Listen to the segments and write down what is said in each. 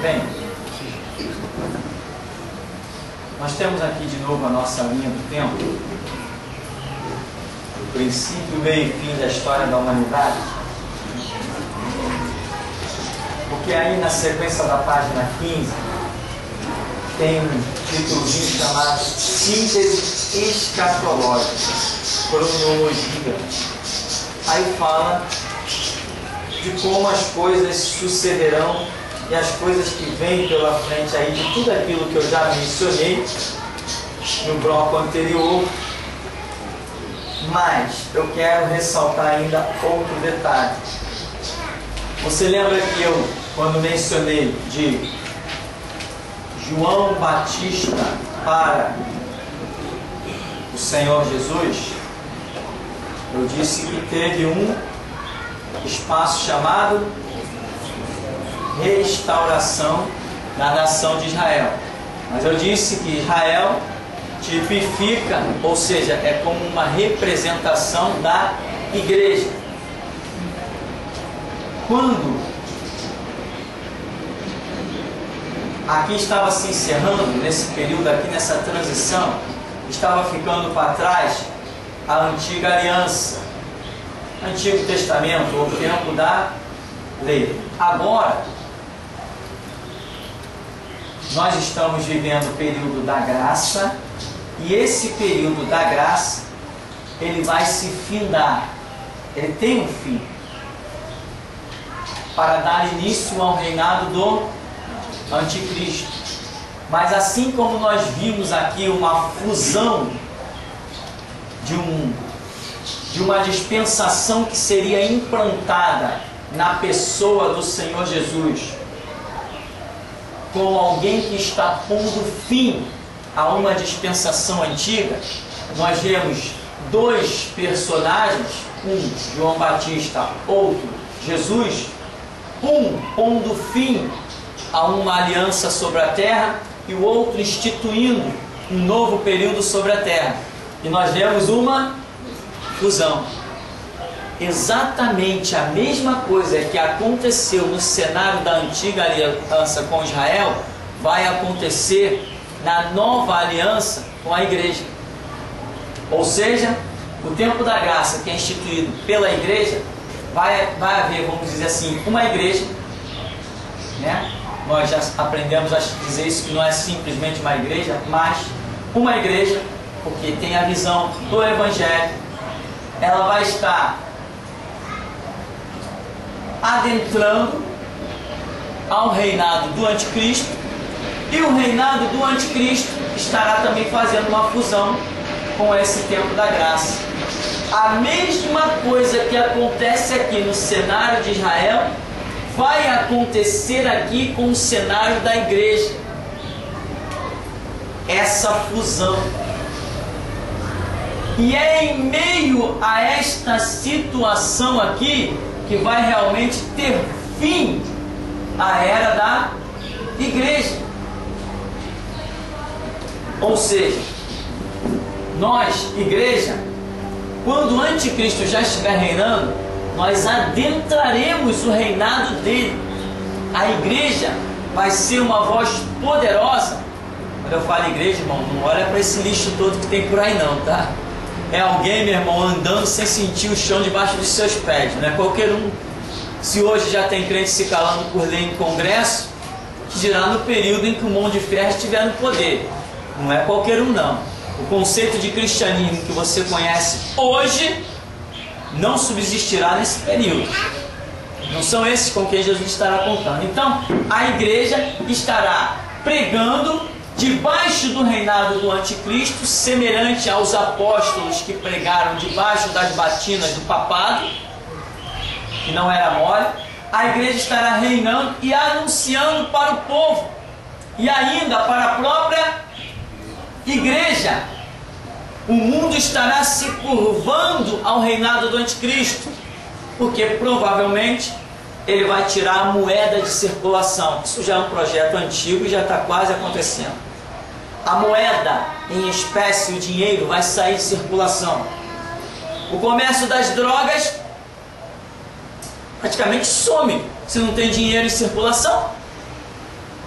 Bem, nós temos aqui de novo a nossa linha do tempo, o princípio, meio e fim da história da humanidade, porque aí na sequência da página 15 tem um títulozinho chamado Síntese Escatológica, Cronologia. Aí fala de como as coisas sucederão e as coisas que vêm pela frente aí, de tudo aquilo que eu já mencionei no bloco anterior. Mas eu quero ressaltar ainda outro detalhe. Você lembra que eu, quando mencionei de João Batista para o Senhor Jesus, eu disse que teve um espaço chamado restauração da nação de Israel. Mas eu disse que Israel tipifica, ou seja, é como uma representação da igreja. Quando aqui estava se encerrando, nesse período aqui, nessa transição, estava ficando para trás a antiga aliança, Antigo Testamento, o tempo da lei. Agora, nós estamos vivendo o período da graça, e esse período da graça, ele vai se findar, ele tem um fim, para dar início ao reinado do Anticristo. Mas assim como nós vimos aqui uma fusão de uma dispensação que seria implantada na pessoa do Senhor Jesus, com alguém que está pondo fim a uma dispensação antiga, nós vemos dois personagens, um João Batista, outro Jesus, um pondo fim a uma aliança sobre a terra e o outro instituindo um novo período sobre a terra. E nós vemos uma fusão. Exatamente a mesma coisa que aconteceu no cenário da antiga aliança com Israel vai acontecer na nova aliança com a igreja. Ou seja, o tempo da graça que é instituído pela igreja, vai haver, vamos dizer assim, uma igreja, né? Nós já aprendemos a dizer isso, que não é simplesmente uma igreja, mas uma igreja, porque tem a visão do Evangelho. Ela vai estar adentrando ao reinado do Anticristo, e o reinado do Anticristo estará também fazendo uma fusão com esse tempo da graça. A mesma coisa que acontece aqui no cenário de Israel vai acontecer aqui com o cenário da igreja. Essa fusão. E é em meio a esta situação aqui que vai realmente ter fim a era da igreja. Ou seja, nós, igreja, quando o anticristo já estiver reinando, nós adentraremos o reinado dele. A igreja vai ser uma voz poderosa. Quando eu falo igreja, irmão, não olha para esse lixo todo que tem por aí não, tá? É alguém, meu irmão, andando sem sentir o chão debaixo dos seus pés. Não é qualquer um. Se hoje já tem crente se calando por lei em congresso, que dirá no período em que o mão de ferro estiver no poder. Não é qualquer um, não. O conceito de cristianismo que você conhece hoje não subsistirá nesse período. Não são esses com quem Jesus estará contando. Então, a igreja estará pregando debaixo do reinado do anticristo, semelhante aos apóstolos que pregaram debaixo das batinas do papado, que não era mole. A igreja estará reinando e anunciando para o povo, e ainda para a própria igreja. O mundo estará se curvando ao reinado do anticristo, porque provavelmente ele vai tirar a moeda de circulação. Isso já é um projeto antigo e já está quase acontecendo. A moeda em espécie, o dinheiro, vai sair de circulação. O comércio das drogas praticamente some se não tem dinheiro em circulação.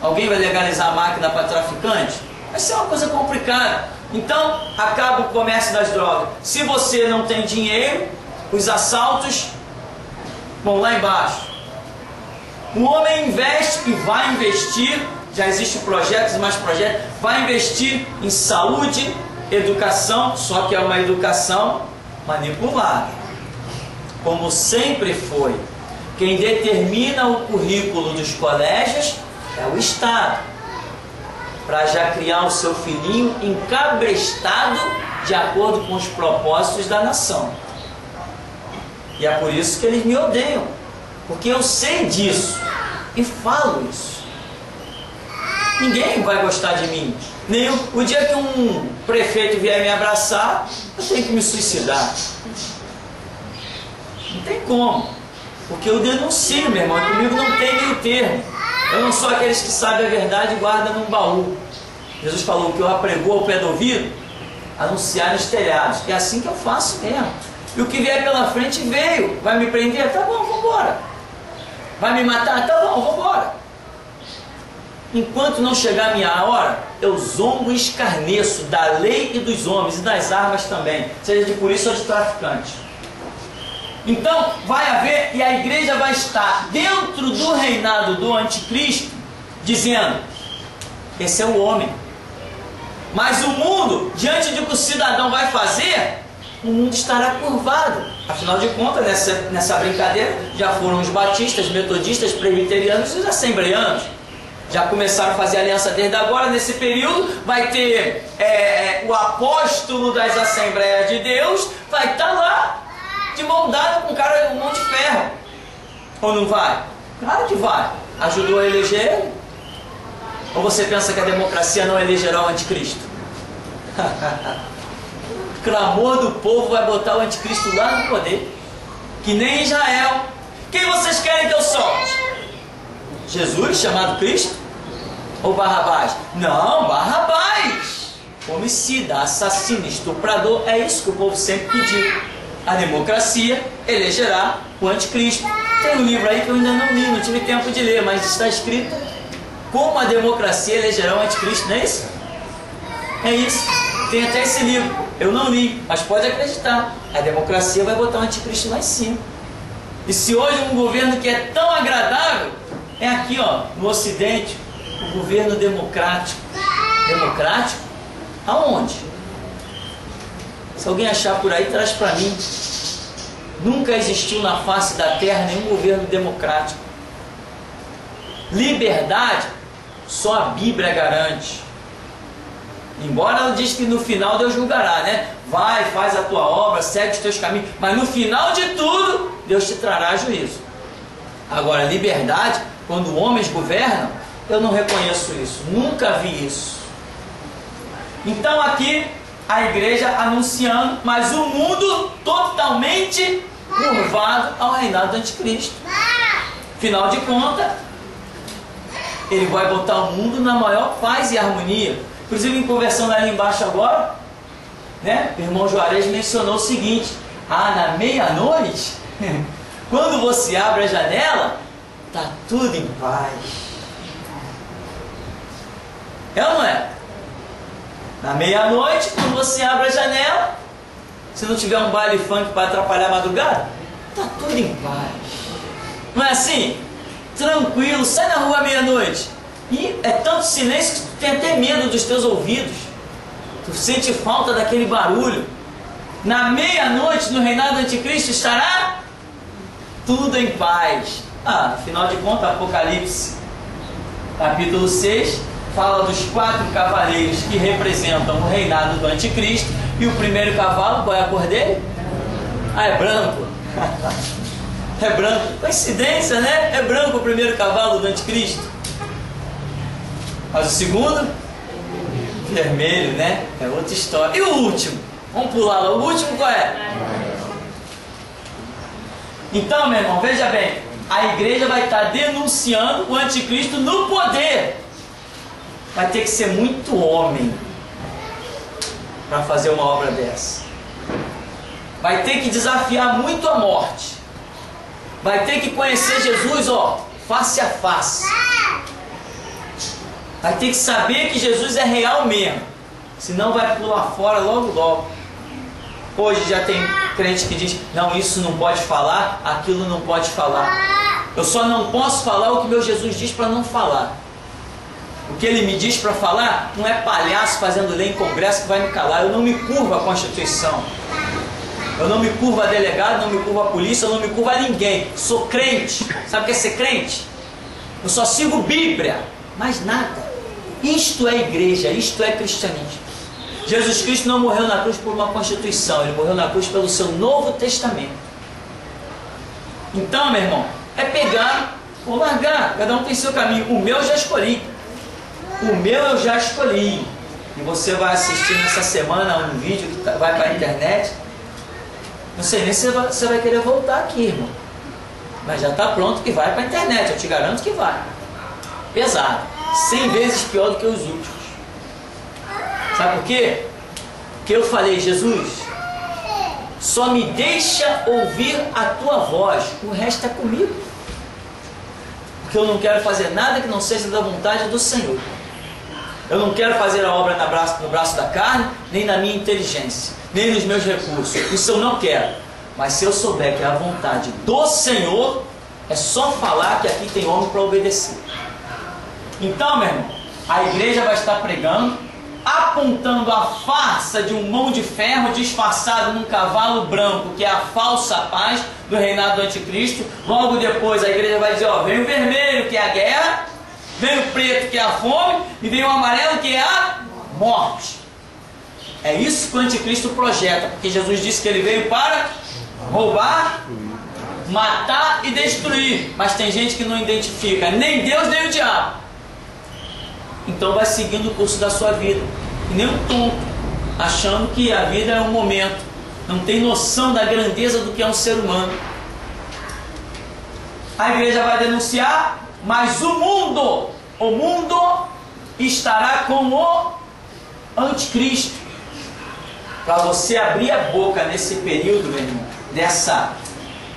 Alguém vai legalizar a máquina para traficante? Vai ser uma coisa complicada. Então, acaba o comércio das drogas. Se você não tem dinheiro, os assaltos vão lá embaixo. O homem investe e vai investir, já existem projetos e mais projetos, vai investir em saúde, educação, só que é uma educação manipulada. Como sempre foi. Quem determina o currículo dos colégios é o Estado, para já criar o seu filhinho encabrestado de acordo com os propósitos da nação. E é por isso que eles me odeiam, porque eu sei disso e falo isso. Ninguém vai gostar de mim. Nem o dia que um prefeito vier me abraçar, eu tenho que me suicidar. Não tem como, porque eu denuncio, meu irmão, e comigo não tem meio termo. Eu não sou aqueles que sabem a verdade e guardam num baú. Jesus falou que eu apregou ao pé do ouvido, anunciar nos telhados. É assim que eu faço mesmo. E o que vier pela frente veio. Vai me prender? Tá bom, vamos embora. Vai me matar? Tá bom, vamos embora. Enquanto não chegar a minha hora, eu zombo e escarneço da lei e dos homens e das armas também, seja de polícia ou de traficante. Então vai haver, e a igreja vai estar dentro do reinado do anticristo, dizendo, esse é o homem. Mas o mundo, diante do que o cidadão vai fazer, o mundo estará curvado. Afinal de contas, nessa brincadeira, já foram os batistas, metodistas, presbiterianos e os assembleanos. Já começaram a fazer aliança desde agora. Nesse período vai ter o apóstolo das Assembleias de Deus, vai estar lá de mão dada com um cara com um monte de ferro. Ou não vai? Claro que vai. Ajudou a eleger ele? Ou você pensa que a democracia não elegerá o anticristo? O clamor do povo vai botar o anticristo lá no poder. Que nem Israel. Quem vocês querem que eu solte? Jesus, chamado Cristo? Ou Barrabás? Não, Barrabás. Homicida, assassino, estuprador. É isso que o povo sempre pediu. A democracia elegerá o anticristo. Tem um livro aí que eu ainda não li, não tive tempo de ler, mas está escrito como a democracia elegerá o anticristo, não é isso? É isso. Tem até esse livro. Eu não li, mas pode acreditar. A democracia vai botar o anticristo lá em cima. E se hoje um governo que é tão agradável, é aqui, ó, no Ocidente, o governo democrático. Democrático? Aonde? Se alguém achar por aí, traz para mim. Nunca existiu na face da terra nenhum governo democrático. Liberdade, só a Bíblia garante. Embora ela diz que no final Deus julgará, né? Vai, faz a tua obra, segue os teus caminhos. Mas no final de tudo, Deus te trará juízo. Agora, liberdade, quando homens governam, eu não reconheço isso. Nunca vi isso. Então aqui, a igreja anunciando, mas o mundo totalmente curvado ao reinado do anticristo. Afinal de contas, ele vai botar o mundo na maior paz e harmonia. Inclusive, conversando ali embaixo agora, né, o irmão Juarez mencionou o seguinte: na meia-noite, quando você abre a janela, está tudo em paz. É ou não é? Na meia-noite, quando você abre a janela, se não tiver um baile funk para atrapalhar a madrugada, está tudo em paz. Não é assim? Tranquilo, sai na rua à meia-noite. E é tanto silêncio que tu tem até medo dos teus ouvidos. Tu sente falta daquele barulho. Na meia-noite, no reinado do anticristo, estará tudo em paz. Afinal de contas, Apocalipse, capítulo 6, fala dos 4 cavaleiros que representam o reinado do anticristo. E o primeiro cavalo, qual é a cor dele? É branco. É branco. Coincidência, né? É branco o primeiro cavalo do anticristo. Mas o segundo? Vermelho, né? É outra história. E o último? Vamos pular lá. O último qual é? Então, meu irmão, veja bem. A igreja vai estar denunciando o anticristo no poder. Vai ter que ser muito homem para fazer uma obra dessa. Vai ter que desafiar muito a morte. Vai ter que conhecer Jesus, face a face. Vai ter que saber que Jesus é real mesmo. Senão vai pular fora logo logo. Hoje já tem crente que diz, não, isso não pode falar, aquilo não pode falar. Eu só não posso falar o que meu Jesus diz para não falar. O que ele me diz para falar não é palhaço fazendo lei em congresso que vai me calar. Eu não me curvo à Constituição. Eu não me curvo a delegado, não me curvo a polícia, eu não me curvo a ninguém. Sou crente. Sabe o que é ser crente? Eu só sigo Bíblia, mais nada. Isto é igreja, isto é cristianismo. Jesus Cristo não morreu na cruz por uma Constituição, ele morreu na cruz pelo seu Novo Testamento. Então, meu irmão, é pegar ou largar, cada um tem seu caminho. O meu eu já escolhi. O meu eu já escolhi. E você vai assistir nessa semana um vídeo que vai para a internet. Não sei nem se você vai querer voltar aqui, irmão. Mas já está pronto que vai para a internet, eu te garanto que vai. Pesado. 100 vezes pior do que os últimos. Sabe por quê? Porque eu falei, Jesus, só me deixa ouvir a tua voz, o resto é comigo. Porque eu não quero fazer nada que não seja da vontade do Senhor. Eu não quero fazer a obra no braço da carne, nem na minha inteligência, nem nos meus recursos. Isso eu não quero. Mas se eu souber que é a vontade do Senhor, é só falar que aqui tem homem para obedecer. Então, meu irmão, a igreja vai estar pregando, apontando a farsa de um mão de ferro disfarçado num cavalo branco, que é a falsa paz do reinado do anticristo. Logo depois a igreja vai dizer, ó, vem o vermelho, que é a guerra, vem o preto, que é a fome, e vem o amarelo, que é a morte. É isso que o anticristo projeta, porque Jesus disse que ele veio para roubar, matar e destruir. Mas tem gente que não identifica nem Deus nem o diabo. Então vai seguindo o curso da sua vida. E nem um tonto, achando que a vida é um momento. Não tem noção da grandeza do que é um ser humano. A igreja vai denunciar, mas o mundo estará com o anticristo. Para você abrir a boca nesse período, meu irmão,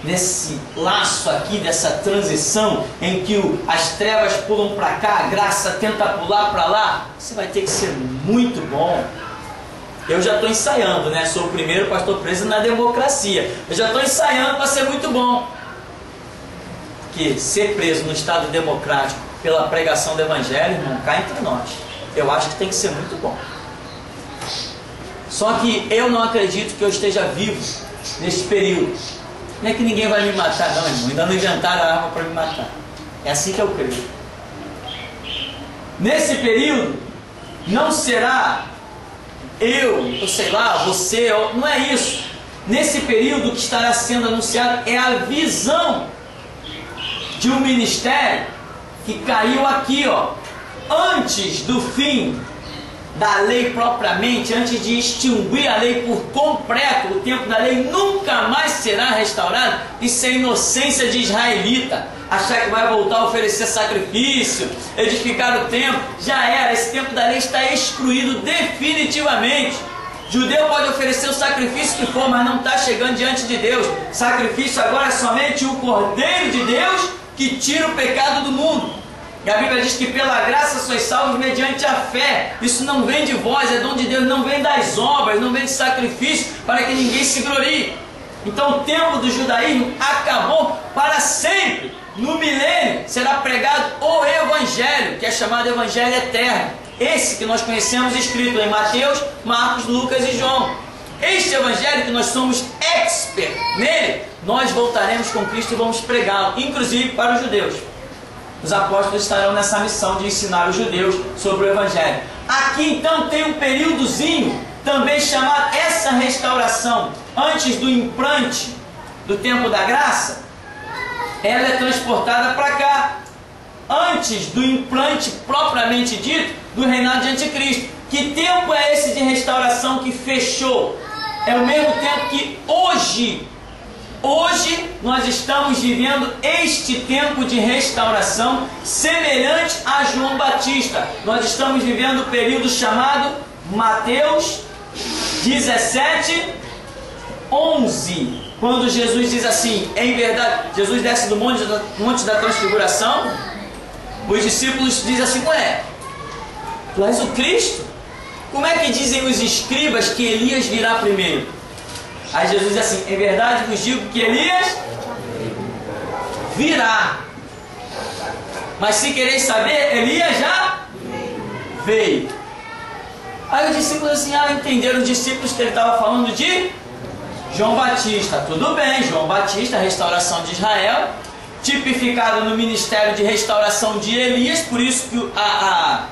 nesse laço aqui, dessa transição em que as trevas pulam para cá, a graça tenta pular para lá, você vai ter que ser muito bom. Eu já estou ensaiando, né? Sou o primeiro pastor preso na democracia. Eu já estou ensaiando para ser muito bom. Porque ser preso no Estado democrático pela pregação do Evangelho, irmão, cá entre nós, eu acho que tem que ser muito bom. Só que eu não acredito que eu esteja vivo neste período. Não é que ninguém vai me matar, não, irmão. Ainda não inventaram a arma para me matar. É assim que eu creio. Nesse período, não será eu sei lá, você, não é isso. Nesse período, o que estará sendo anunciado é a visão de um ministério que caiu aqui, ó, antes do fim da lei propriamente, antes de extinguir a lei por completo. O tempo da lei nunca mais será restaurado. Isso é inocência de israelita, achar que vai voltar a oferecer sacrifício, edificar o templo. Já era, esse tempo da lei está excluído definitivamente. Judeu pode oferecer o sacrifício que for, mas não está chegando diante de Deus. Sacrifício agora é somente o Cordeiro de Deus que tira o pecado do mundo. E a Bíblia diz que pela graça sois salvos mediante a fé. Isso não vem de vós, é dom de Deus, não vem das obras, não vem de sacrifício, para que ninguém se glorie. Então o tempo do judaísmo acabou para sempre. No milênio será pregado o Evangelho, que é chamado Evangelho Eterno. Esse que nós conhecemos escrito em Mateus, Marcos, Lucas e João. Este Evangelho que nós somos expert nele, nós voltaremos com Cristo e vamos pregá-lo, inclusive para os judeus. Os apóstolos estarão nessa missão de ensinar os judeus sobre o Evangelho. Aqui então tem um períodozinho também chamado essa restauração, antes do implante do tempo da graça, ela é transportada para cá, antes do implante propriamente dito do reinado de anticristo. Que tempo é esse de restauração que fechou? É o mesmo tempo que hoje nós estamos vivendo este tempo de restauração semelhante a João Batista. Nós estamos vivendo o período chamado Mateus 17, 11. Quando Jesus diz assim, em verdade, Jesus desce do monte da transfiguração, os discípulos dizem assim, ué, Tu és o Cristo? Como é que dizem os escribas que Elias virá primeiro? Aí Jesus diz assim: em verdade vos digo que Elias virá. Mas se quereis saber, Elias já veio. Aí os discípulos assim, entenderam os discípulos que ele estava falando de João Batista. Tudo bem, João Batista, restauração de Israel, tipificado no ministério de restauração de Elias, por isso que a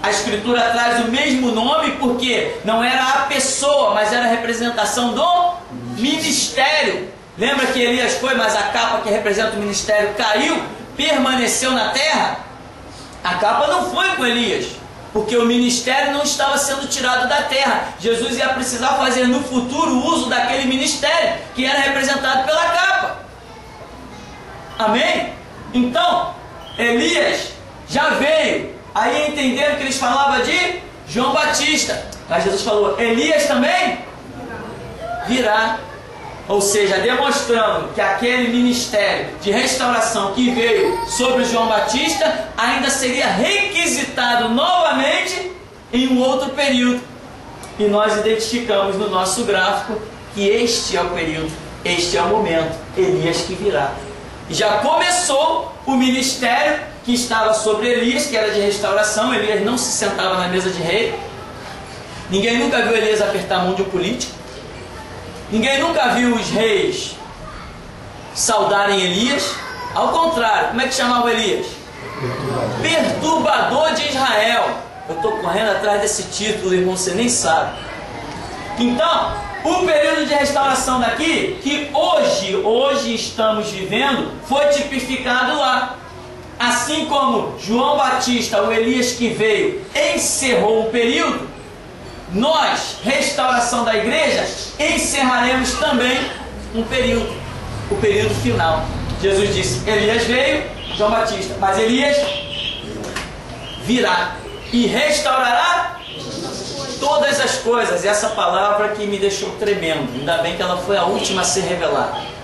Escritura traz o mesmo nome, porque não era a pessoa, mas era a representação do ministério. Lembra que Elias foi, mas a capa que representa o ministério caiu, permaneceu na terra? A capa não foi com Elias, porque o ministério não estava sendo tirado da terra. Jesus ia precisar fazer no futuro uso daquele ministério, que era representado pela capa. Amém? Então, Elias já veio. Aí entenderam que eles falavam de João Batista. Mas Jesus falou: Elias também virá. Ou seja, demonstrando que aquele ministério de restauração que veio sobre João Batista ainda seria requisitado novamente em um outro período. E nós identificamos no nosso gráfico que este é o período, este é o momento, Elias que virá. E já começou o ministério que estava sobre Elias, que era de restauração. Elias não se sentava na mesa de rei. Ninguém nunca viu Elias apertar a mão de um político. Ninguém nunca viu os reis saudarem Elias. Ao contrário, como é que chamavam Elias? Perturbador de Israel. Eu estou correndo atrás desse título, irmão, você nem sabe. Então, o período de restauração daqui, que hoje estamos vivendo, foi tipificado lá. Assim como João Batista, o Elias que veio, encerrou um período, nós, restauração da igreja, encerraremos também um período, o período final. Jesus disse: Elias veio, João Batista, mas Elias virá e restaurará todas as coisas. E essa palavra que me deixou tremendo, ainda bem que ela foi a última a ser revelada.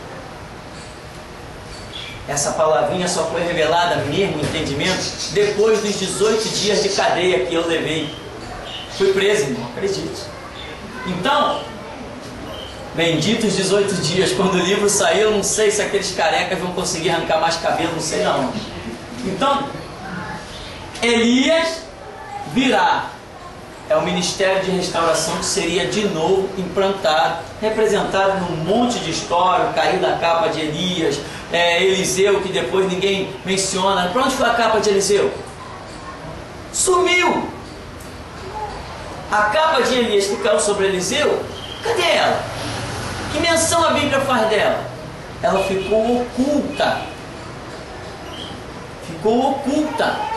Essa palavrinha só foi revelada, mesmo entendimento, depois dos 18 dias de cadeia que eu levei. Fui preso, irmão, acredite. Então, benditos 18 dias, quando o livro saiu, não sei se aqueles carecas vão conseguir arrancar mais cabelo, não sei não. Então, Elias virá. É o ministério de restauração que seria de novo implantado, representado num monte de história. Caiu da capa de Elias, Eliseu, que depois ninguém menciona. Para onde foi a capa de Eliseu? Sumiu! A capa de Elias que caiu sobre Eliseu, cadê ela? Que menção a Bíblia faz dela? Ela ficou oculta. Ficou oculta.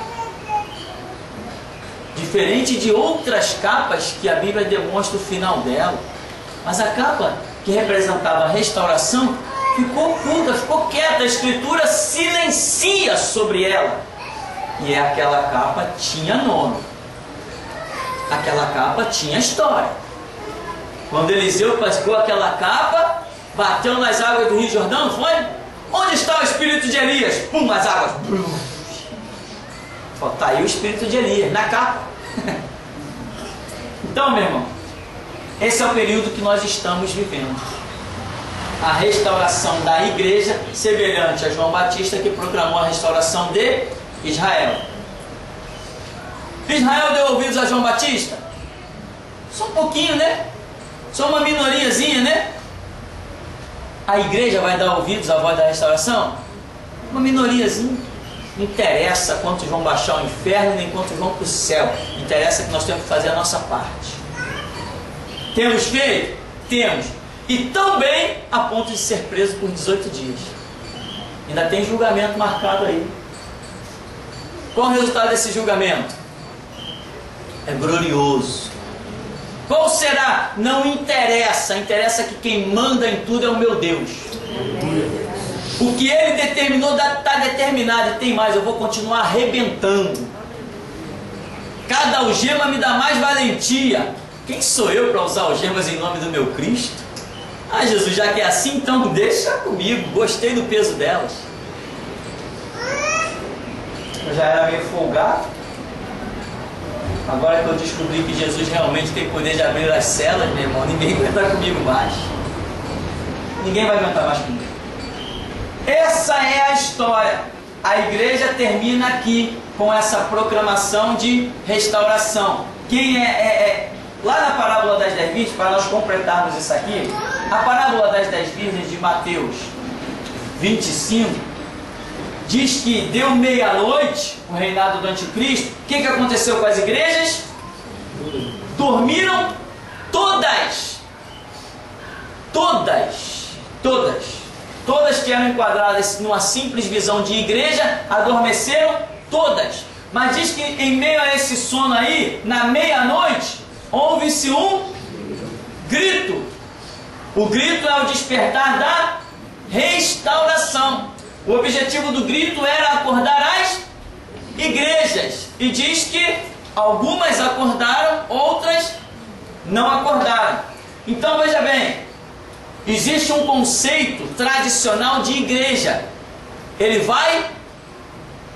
Diferente de outras capas que a Bíblia demonstra o final dela. Mas a capa que representava a restauração ficou oculta, ficou quieta. A Escritura silencia sobre ela. E aquela capa tinha nome. Aquela capa tinha história. Quando Eliseu pegou aquela capa, bateu nas águas do Rio Jordão, foi? Onde está o espírito de Elias? Pum, as águas. Está aí o espírito de Elias, na capa. Então, meu irmão, esse é o período que nós estamos vivendo. A restauração da igreja, semelhante a João Batista, que proclamou a restauração de Israel. Israel deu ouvidos a João Batista? Só um pouquinho, né? Só uma minoriazinha, né? A igreja vai dar ouvidos à voz da restauração? Uma minoriazinha. Não interessa quantos vão baixar ao inferno, nem quantos vão para o céu. Interessa que nós temos que fazer a nossa parte. Temos feito? Temos. E tão bem a ponto de ser preso por 18 dias. Ainda tem julgamento marcado aí. Qual o resultado desse julgamento? É glorioso. Qual será? Não interessa. Interessa que quem manda em tudo é o meu Deus. O que Ele determinou está determinado. E tem mais, eu vou continuar arrebentando. Cada algema me dá mais valentia. Quem sou eu para usar algemas em nome do meu Cristo? Ah, Jesus, já que é assim, então deixa comigo. Gostei do peso delas. Eu já era meio folgado. Agora que eu descobri que Jesus realmente tem poder de abrir as celas, meu irmão, ninguém aguenta comigo mais. Ninguém vai aguentar mais comigo. Essa é a história. A igreja termina aqui com essa proclamação de restauração. Quem lá na parábola das 10 virgens, para nós completarmos isso aqui, a parábola das 10 virgens de Mateus 25 diz que deu meia-noite o reinado do anticristo. O que aconteceu com as igrejas? Dormiram todas. Todas que eram enquadradas numa simples visão de igreja, adormeceram todas. Mas diz que em meio a esse sono aí, na meia-noite, houve-se um grito. O grito é o despertar da restauração. O objetivo do grito era acordar as igrejas. E diz que algumas acordaram, outras não acordaram. Então veja bem, existe um conceito tradicional de igreja. Ele vai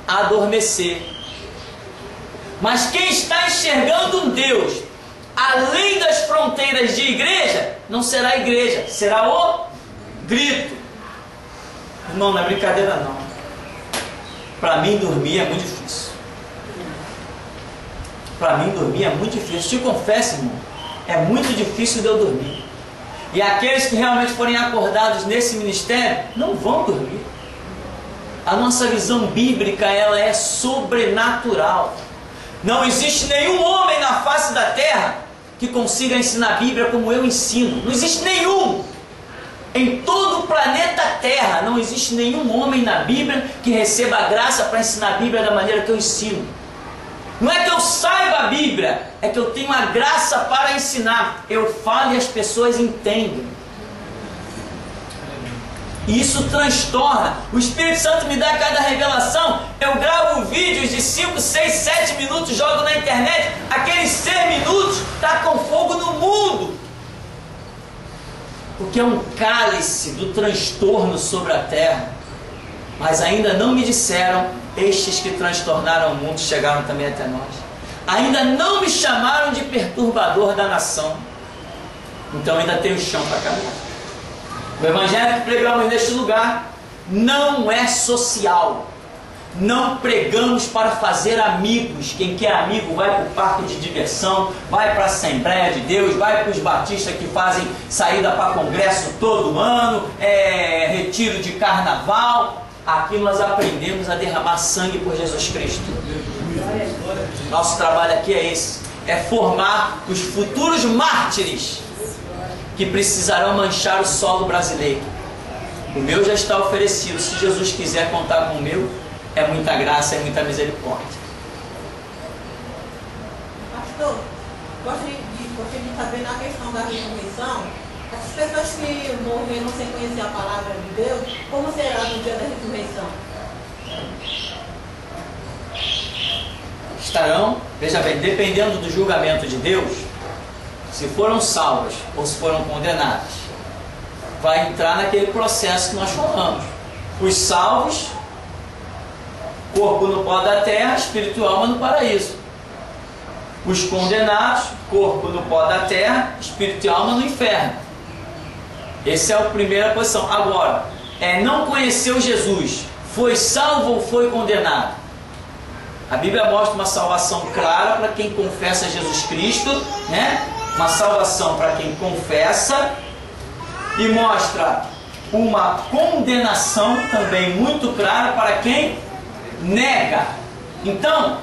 adormecer. Mas quem está enxergando um Deus além das fronteiras de igreja, não será igreja, será o grito. Irmão, não é brincadeira não. Para mim dormir é muito difícil. Para mim dormir é muito difícil. Te confesso, irmão, é muito difícil de eu dormir. E aqueles que realmente forem acordados nesse ministério não vão dormir. A nossa visão bíblica, ela é sobrenatural. Não existe nenhum homem na face da terra que consiga ensinar a Bíblia como eu ensino. Não existe nenhum. Em todo o planeta Terra não existe nenhum homem na Bíblia que receba a graça para ensinar a Bíblia da maneira que eu ensino. Não é que eu saiba a Bíblia, é que eu tenho a graça para ensinar. Eu falo e as pessoas entendem. E isso transtorna. O Espírito Santo me dá cada revelação. Eu gravo vídeos de 5, 6, 7 minutos, jogo na internet. Aqueles 6 minutos tacam fogo no mundo. Porque é um cálice do transtorno sobre a terra. Mas ainda não me disseram, estes que transtornaram o mundo chegaram também até nós. Ainda não me chamaram de perturbador da nação. Então ainda tenho chão para caminhar. O evangelho que pregamos neste lugar não é social. Não pregamos para fazer amigos. Quem quer amigo vai para o parque de diversão, vai para a Assembleia de Deus, vai para os batistas que fazem saída para congresso todo ano, retiro de carnaval. Aqui nós aprendemos a derramar sangue por Jesus Cristo. Nosso trabalho aqui é esse, é formar os futuros mártires que precisarão manchar o solo brasileiro. O meu já está oferecido. Se Jesus quiser contar com o meu, é muita graça, é muita misericórdia. Pastor, gostaria de saber na questão da ressurreição, as pessoas que morreram sem conhecer a palavra de Deus, como será no dia da ressurreição? Estarão, veja bem, dependendo do julgamento de Deus, se foram salvos ou se foram condenados, vai entrar naquele processo que nós falamos. Os salvos, corpo no pó da terra, espírito e alma no paraíso. Os condenados, corpo no pó da terra, espírito e alma no inferno. Essa é a primeira posição. Agora, não conheceu Jesus, foi salvo ou foi condenado? A Bíblia mostra uma salvação clara para quem confessa Jesus Cristo, né? Uma salvação para quem confessa, e mostra uma condenação também muito clara para quem nega. Então,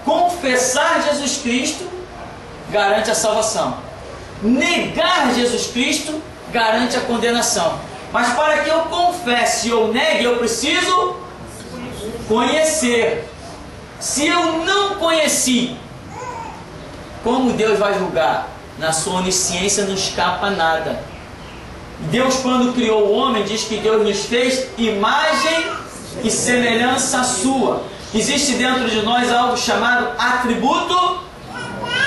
confessar Jesus Cristo garante a salvação. Negar Jesus Cristo garante a condenação. Mas para que eu confesse e eu negue, eu preciso conhecer. Se eu não conheci, como Deus vai julgar? Na sua onisciência não escapa nada. Deus, quando criou o homem, diz que Deus nos fez imagem e semelhança sua. Existe dentro de nós algo chamado atributo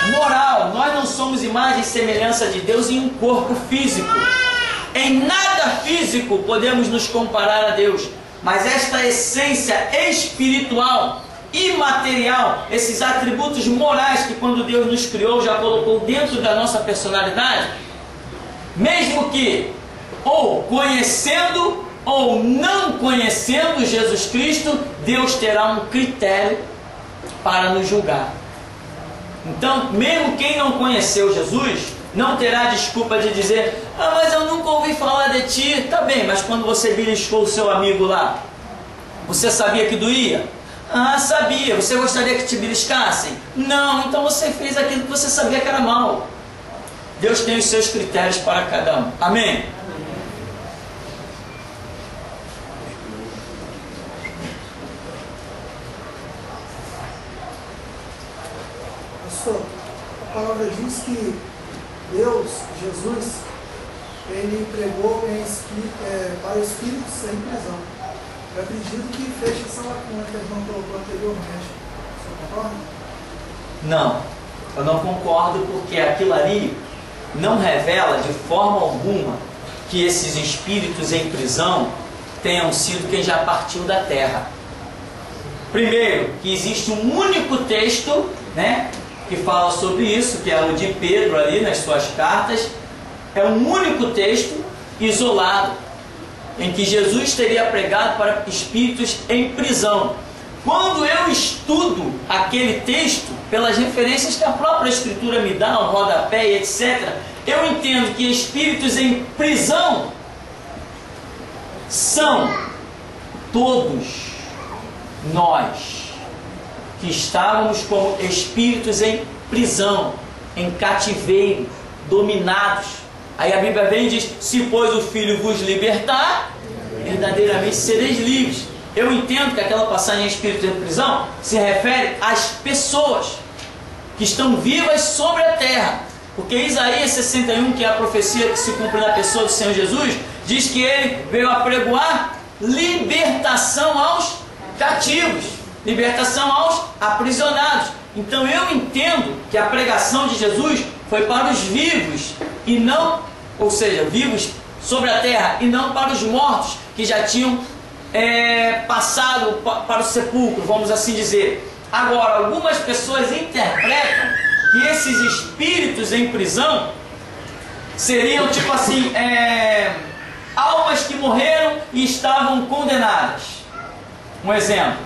moral. Nós não somos imagem e semelhança de Deus em um corpo físico. Em nada físico podemos nos comparar a Deus. Mas esta essência espiritual imaterial, esses atributos morais que quando Deus nos criou já colocou dentro da nossa personalidade, mesmo que ou conhecendo ou não conhecendo Jesus Cristo, Deus terá um critério para nos julgar. Então, mesmo quem não conheceu Jesus, não terá desculpa de dizer: ah, mas eu nunca ouvi falar de ti. Tá bem, mas quando você beliscou o seu amigo lá, você sabia que doía? Ah, sabia. Você gostaria que te beliscassem? Não, então você fez aquilo que você sabia que era mal. Deus tem os seus critérios para cada um. Amém? Pastor, a palavra diz que Deus, Jesus, ele pregou para espíritos em prisão. Eu acredito que fecha essa lacuna que a irmã colocou anteriormente. Você concorda? Não, eu não concordo, porque aquilo ali não revela de forma alguma que esses espíritos em prisão tenham sido quem já partiu da terra. Primeiro, que existe um único texto, né, que fala sobre isso, que é o de Pedro ali nas suas cartas. É um único texto isolado, em que Jesus teria pregado para espíritos em prisão. Quando eu estudo aquele texto, pelas referências que a própria Escritura me dá, o rodapé e etc., eu entendo que espíritos em prisão são todos nós que estávamos como espíritos em prisão, em cativeiro, dominados. Aí a Bíblia vem e diz: se pois o Filho vos libertar, verdadeiramente sereis livres. Eu entendo que aquela passagem em espírito em prisão se refere às pessoas que estão vivas sobre a terra. Porque Isaías 61, que é a profecia que se cumpre na pessoa do Senhor Jesus, diz que ele veio apregoar libertação aos cativos, libertação aos aprisionados. Então eu entendo que a pregação de Jesus foi para os vivos e não, ou seja, vivos sobre a terra, e não para os mortos que já tinham passado para o sepulcro, vamos assim dizer. Agora, algumas pessoas interpretam que esses espíritos em prisão seriam tipo assim, almas que morreram e estavam condenadas. Um exemplo: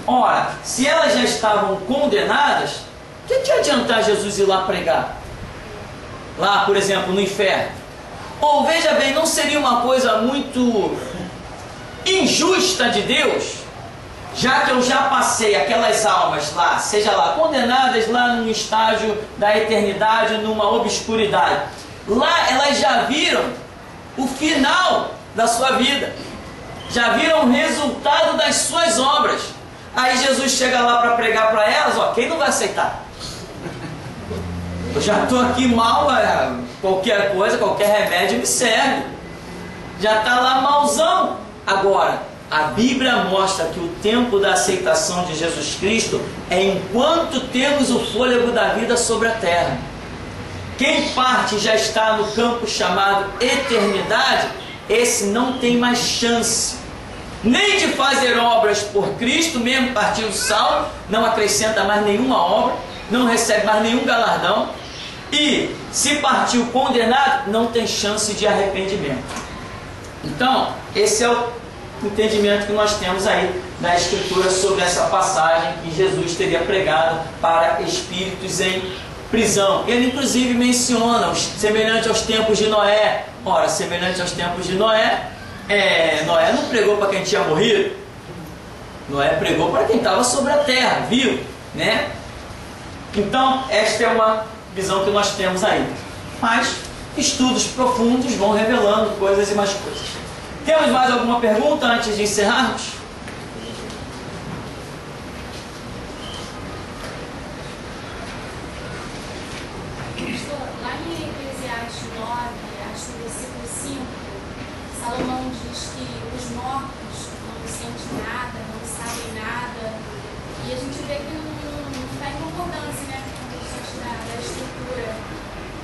ora, se elas já estavam condenadas, o que adiantar Jesus ir lá pregar? Lá, por exemplo, no inferno. Ou veja bem, não seria uma coisa muito injusta de Deus, já que eu já passei aquelas almas lá, seja lá, condenadas lá num estágio da eternidade, numa obscuridade. Lá elas já viram o final da sua vida, já viram o resultado das suas obras. Aí Jesus chega lá para pregar para elas, ó, quem não vai aceitar? Eu já estou aqui mal, qualquer coisa, qualquer remédio me serve. Já está lá malzão. Agora, a Bíblia mostra que o tempo da aceitação de Jesus Cristo é enquanto temos o fôlego da vida sobre a terra. Quem parte já está no campo chamado eternidade, esse não tem mais chance nem de fazer obras por Cristo, mesmo partindo salvo, não acrescenta mais nenhuma obra, não recebe mais nenhum galardão, e se partiu condenado, não tem chance de arrependimento. Então, esse é o entendimento que nós temos aí na Escritura sobre essa passagem que Jesus teria pregado para espíritos em prisão. Ele inclusive menciona semelhante aos tempos de Noé. Ora, semelhante aos tempos de Noé, Noé não pregou para quem tinha morrido. Noé pregou para quem estava sobre a terra, vivo, né? Então, esta é uma visão que nós temos aí. Mas estudos profundos vão revelando coisas e mais coisas. Temos mais alguma pergunta antes de encerrarmos? Lá em Eclesiastes 9, acho que no versículo 5, Salomão diz que os mortos não sentem nada, não sabem nada, e a gente vê que não está em concordância, né, com a questão da estrutura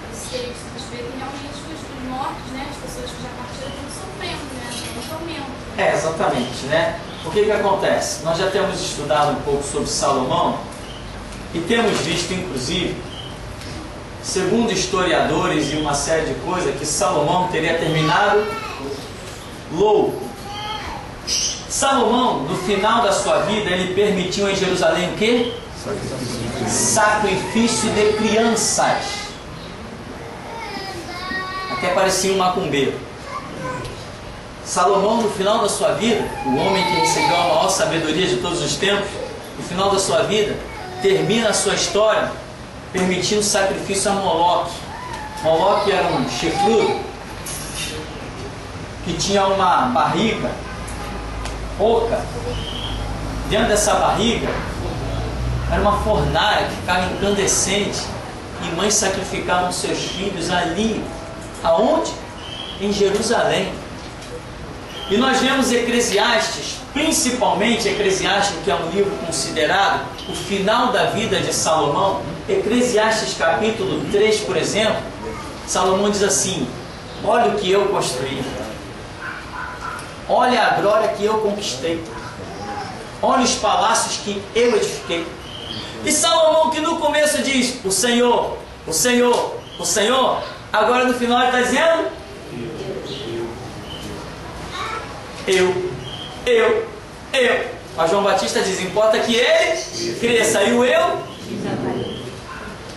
dos textos. A gente vê que realmente os mortos, né, as pessoas que já partiram, estão sofrendo, né, estão no tormento. Exatamente, né? o que acontece? Nós já temos estudado um pouco sobre Salomão e temos visto, inclusive, segundo historiadores e uma série de coisas, que Salomão teria terminado louco. Salomão, no final da sua vida, ele permitiu em Jerusalém o quê? Sacrifício de crianças. Até parecia um macumbeiro. Salomão, no final da sua vida, o homem que recebeu a maior sabedoria de todos os tempos, no final da sua vida, termina a sua história permitindo sacrifício a Moloque. Moloque era um chifrudo que tinha uma barriga oca. Dentro dessa barriga era uma fornalha que ficava incandescente, e mães sacrificavam seus filhos ali. Aonde? Em Jerusalém. E nós vemos Eclesiastes, principalmente Eclesiastes, que é um livro considerado o final da vida de Salomão. Eclesiastes capítulo 3, por exemplo, Salomão diz assim: olha o que eu construí, olha a glória que eu conquistei, olha os palácios que eu edifiquei. E Salomão, que no começo diz o Senhor, o Senhor, o Senhor, agora no final ele está dizendo eu. Mas João Batista diz: importa que ele cresça e o eu.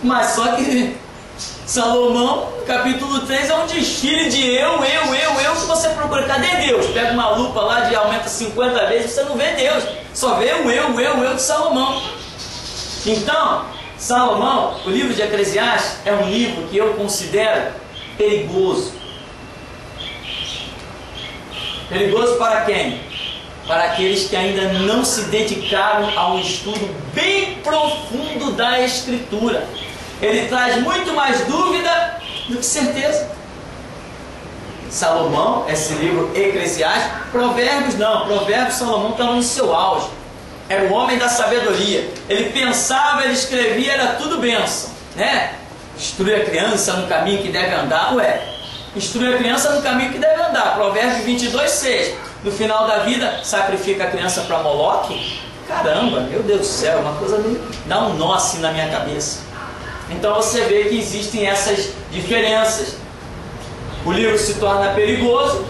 Mas só que Salomão, capítulo 3, é um desfile de eu, que você procura. Cadê Deus? Pega uma lupa lá de aumenta 50 vezes, você não vê Deus, só vê o eu de Salomão. Então, Salomão, o livro de Eclesiastes, é um livro que eu considero perigoso. Perigoso para quem? Para aqueles que ainda não se dedicaram a um estudo bem profundo da Escritura. Ele traz muito mais dúvida do que certeza. Salomão, esse livro Eclesiastes, Provérbios não, Provérbios Salomão estava no seu auge. Era o homem da sabedoria. Ele pensava, ele escrevia, era tudo bênção, né? Instrui a criança no caminho que deve andar. Instrui a criança no caminho que deve andar. Provérbios 22, 6. No final da vida, sacrifica a criança para Moloque. Caramba, meu Deus do céu, uma coisa meio... dá um nó assim na minha cabeça. Então você vê que existem essas diferenças. O livro se torna perigoso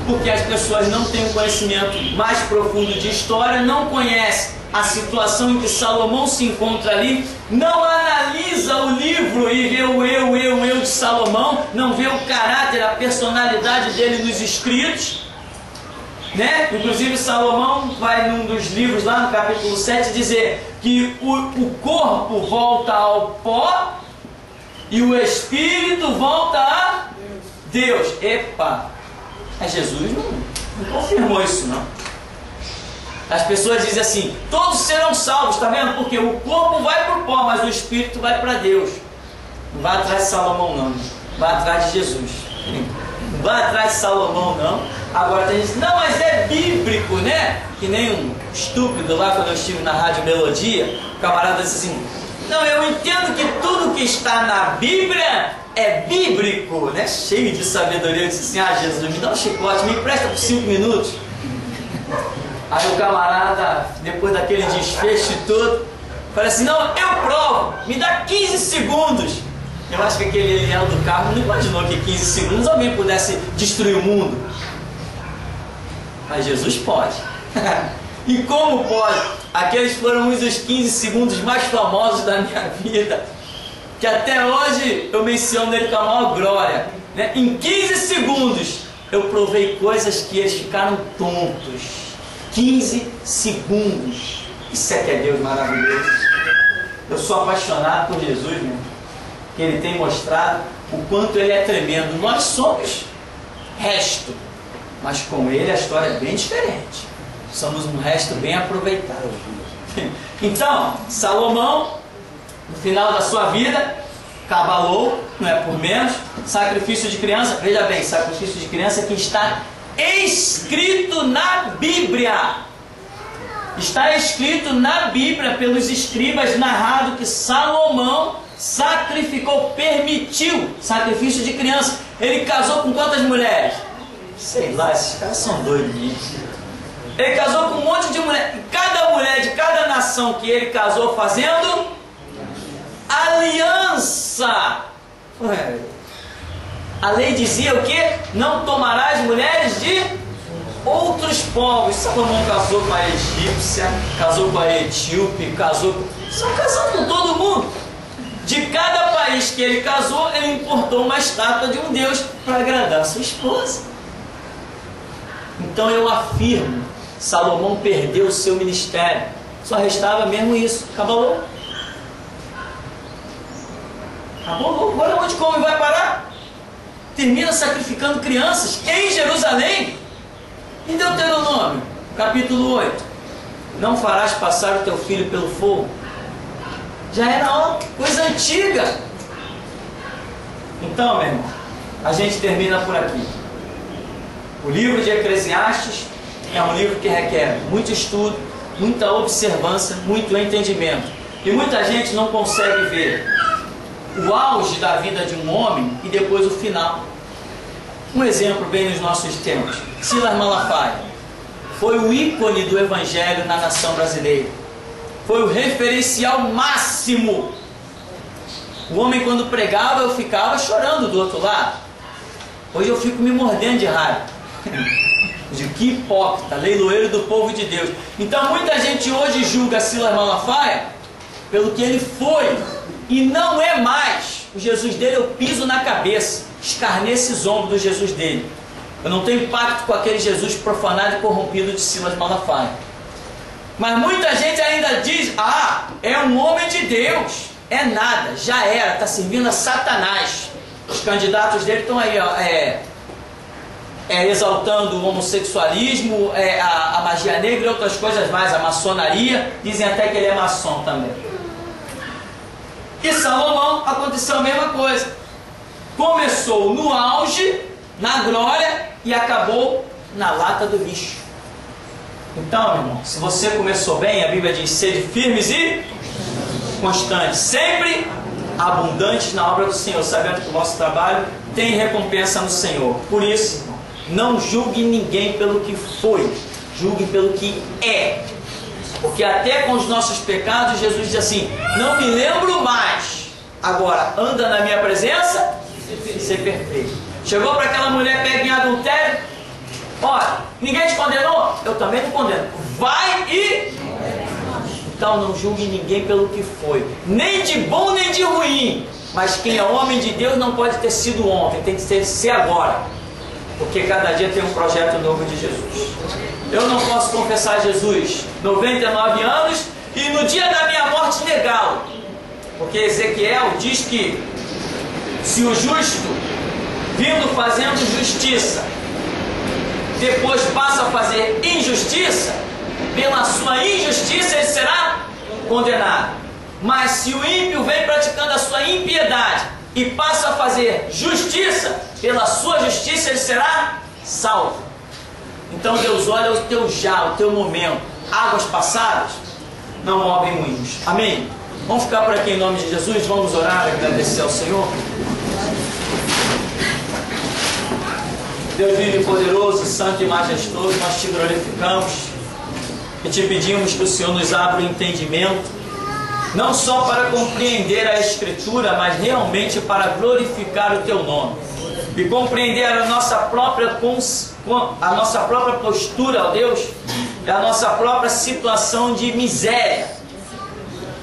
porque as pessoas não têm um conhecimento mais profundo de história, não conhecem a situação em que Salomão se encontra ali, não analisa o livro e vê o eu de Salomão, não vê o caráter, a personalidade dele nos escritos, né? Inclusive Salomão vai num dos livros lá no capítulo 7 dizer que o corpo volta ao pó e o espírito volta a Deus. Epa! Mas Jesus não confirmou isso, não. As pessoas dizem assim: todos serão salvos, está vendo? Porque o corpo vai para o pó, mas o espírito vai para Deus. Não vai atrás de Salomão, não. Vai atrás de Jesus. Não vai atrás de Salomão, não. Agora tem gente, não, mas é bíblico, né? Que nem um estúpido lá quando eu estive na Rádio Melodia, o camarada disse assim: não, eu entendo que tudo que está na Bíblia é bíblico, né? Cheio de sabedoria. Eu disse assim: ah, Jesus, me dá um chicote, me empresta por 5 minutos. Aí o camarada, depois daquele desfecho todo, fala assim: não, eu provo, me dá 15 segundos. Eu acho que aquele Eliel do carro não imaginou que 15 segundos alguém pudesse destruir o mundo. Mas Jesus pode. E como pode? Aqueles foram uns dos 15 segundos mais famosos da minha vida, que até hoje eu menciono ele com a maior glória, né? Em 15 segundos eu provei coisas que eles ficaram tontos. 15 segundos. Isso é que é Deus maravilhoso. Eu sou apaixonado por Jesus, meu, que Ele tem mostrado o quanto Ele é tremendo. Nós somos resto, mas com Ele a história é bem diferente. Somos um resto bem aproveitado. Então, Salomão, no final da sua vida, cabalou, não é por menos, sacrifício de criança. Veja bem, sacrifício de criança que está escrito na Bíblia. Está escrito na Bíblia pelos escribas, narrado que Salomão sacrificou, permitiu sacrifício de criança. Ele casou com quantas mulheres? Sei lá, esses caras são doidos. Ele casou com um monte de mulher. E cada mulher de cada nação que ele casou fazendo aliança. Ué. A lei dizia o quê? Não tomarás mulheres de outros povos. Salomão casou com a egípcia, casou com a etíope, casou com... Só casando com todo mundo. De cada país que ele casou, ele importou uma estátua de um deus para agradar a sua esposa. Então eu afirmo, Salomão perdeu o seu ministério. Só restava mesmo isso. Acabou. Acabou. Agora onde come vai parar? Termina sacrificando crianças em Jerusalém. Em Deuteronômio, capítulo 8. Não farás passar o teu filho pelo fogo. Já era uma coisa antiga. Então, meu irmão, a gente termina por aqui. O livro de Eclesiastes é um livro que requer muito estudo, muita observância, muito entendimento. E muita gente não consegue ver o auge da vida de um homem e depois o final. Um exemplo bem nos nossos tempos. Silas Malafaia foi o ícone do evangelho na nação brasileira. Foi o referencial máximo. O homem, quando pregava, eu ficava chorando do outro lado. Hoje eu fico me mordendo de raiva. De que hipócrita, leiloeiro do povo de Deus. Então muita gente hoje julga Silas Malafaia pelo que ele foi. E não é mais. O Jesus dele eu piso na cabeça. Escarneço os ombros do Jesus dele. Eu não tenho pacto com aquele Jesus profanado e corrompido de Silas Malafaia. Mas muita gente ainda diz, é um homem de Deus. É nada, já era, está servindo a Satanás. Os candidatos dele estão aí, exaltando o homossexualismo, a magia negra e outras coisas mais, a maçonaria. Dizem até que ele é maçom também. E Salomão aconteceu a mesma coisa. Começou no auge, na glória, e acabou na lata do lixo. Então, meu irmão, se você começou bem, a Bíblia diz, sede firmes e constantes, sempre abundantes na obra do Senhor, sabendo que o vosso trabalho tem recompensa no Senhor. Por isso, irmão, não julgue ninguém pelo que foi, julgue pelo que é. Porque até com os nossos pecados, Jesus diz assim, não me lembro mais. Agora, anda na minha presença e ser perfeito. Chegou para aquela mulher pega em adultério, olha, ninguém te condenou? Eu também não condeno. Vai e... Então não julgue ninguém pelo que foi. Nem de bom, nem de ruim. Mas quem é homem de Deus não pode ter sido ontem. Tem que ser agora. Porque cada dia tem um projeto novo de Jesus. Eu não posso confessar Jesus 99 anos e no dia da minha morte negá-lo. Porque Ezequiel diz que se o justo, vindo fazendo justiça, depois passa a fazer injustiça, pela sua injustiça ele será condenado. Mas se o ímpio vem praticando a sua impiedade e passa a fazer justiça, pela sua justiça ele será salvo. Então Deus olha o teu já, o teu momento. Águas passadas não movem moinhos. Amém? Vamos ficar por aqui em nome de Jesus, vamos orar e agradecer ao Senhor. Deus vivo e poderoso, santo e majestoso, nós te glorificamos e te pedimos que o Senhor nos abra o entendimento, não só para compreender a Escritura, mas realmente para glorificar o teu nome e compreender a nossa própria postura, ó Deus, e a nossa própria situação de miséria,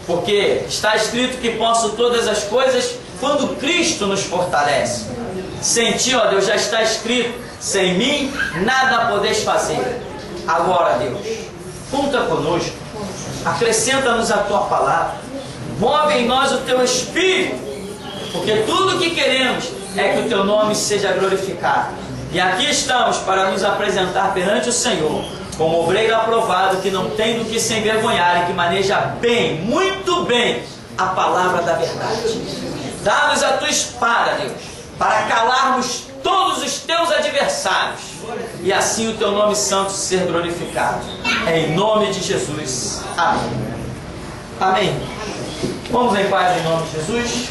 porque está escrito que posso todas as coisas quando Cristo nos fortalece. Sem ti, ó Deus, já está escrito, sem mim nada podeis fazer. Agora, Deus, conta conosco, acrescenta-nos a tua palavra, move em nós o teu Espírito, porque tudo o que queremos é que o teu nome seja glorificado. E aqui estamos para nos apresentar perante o Senhor como obreiro aprovado, que não tem do que se envergonhar e que maneja bem, muito bem, a palavra da verdade. Dá-nos a tua espada, Deus, para calarmos todos os teus adversários e assim o teu nome santo ser glorificado. Em nome de Jesus. Amém. Amém. Vamos em paz em nome de Jesus.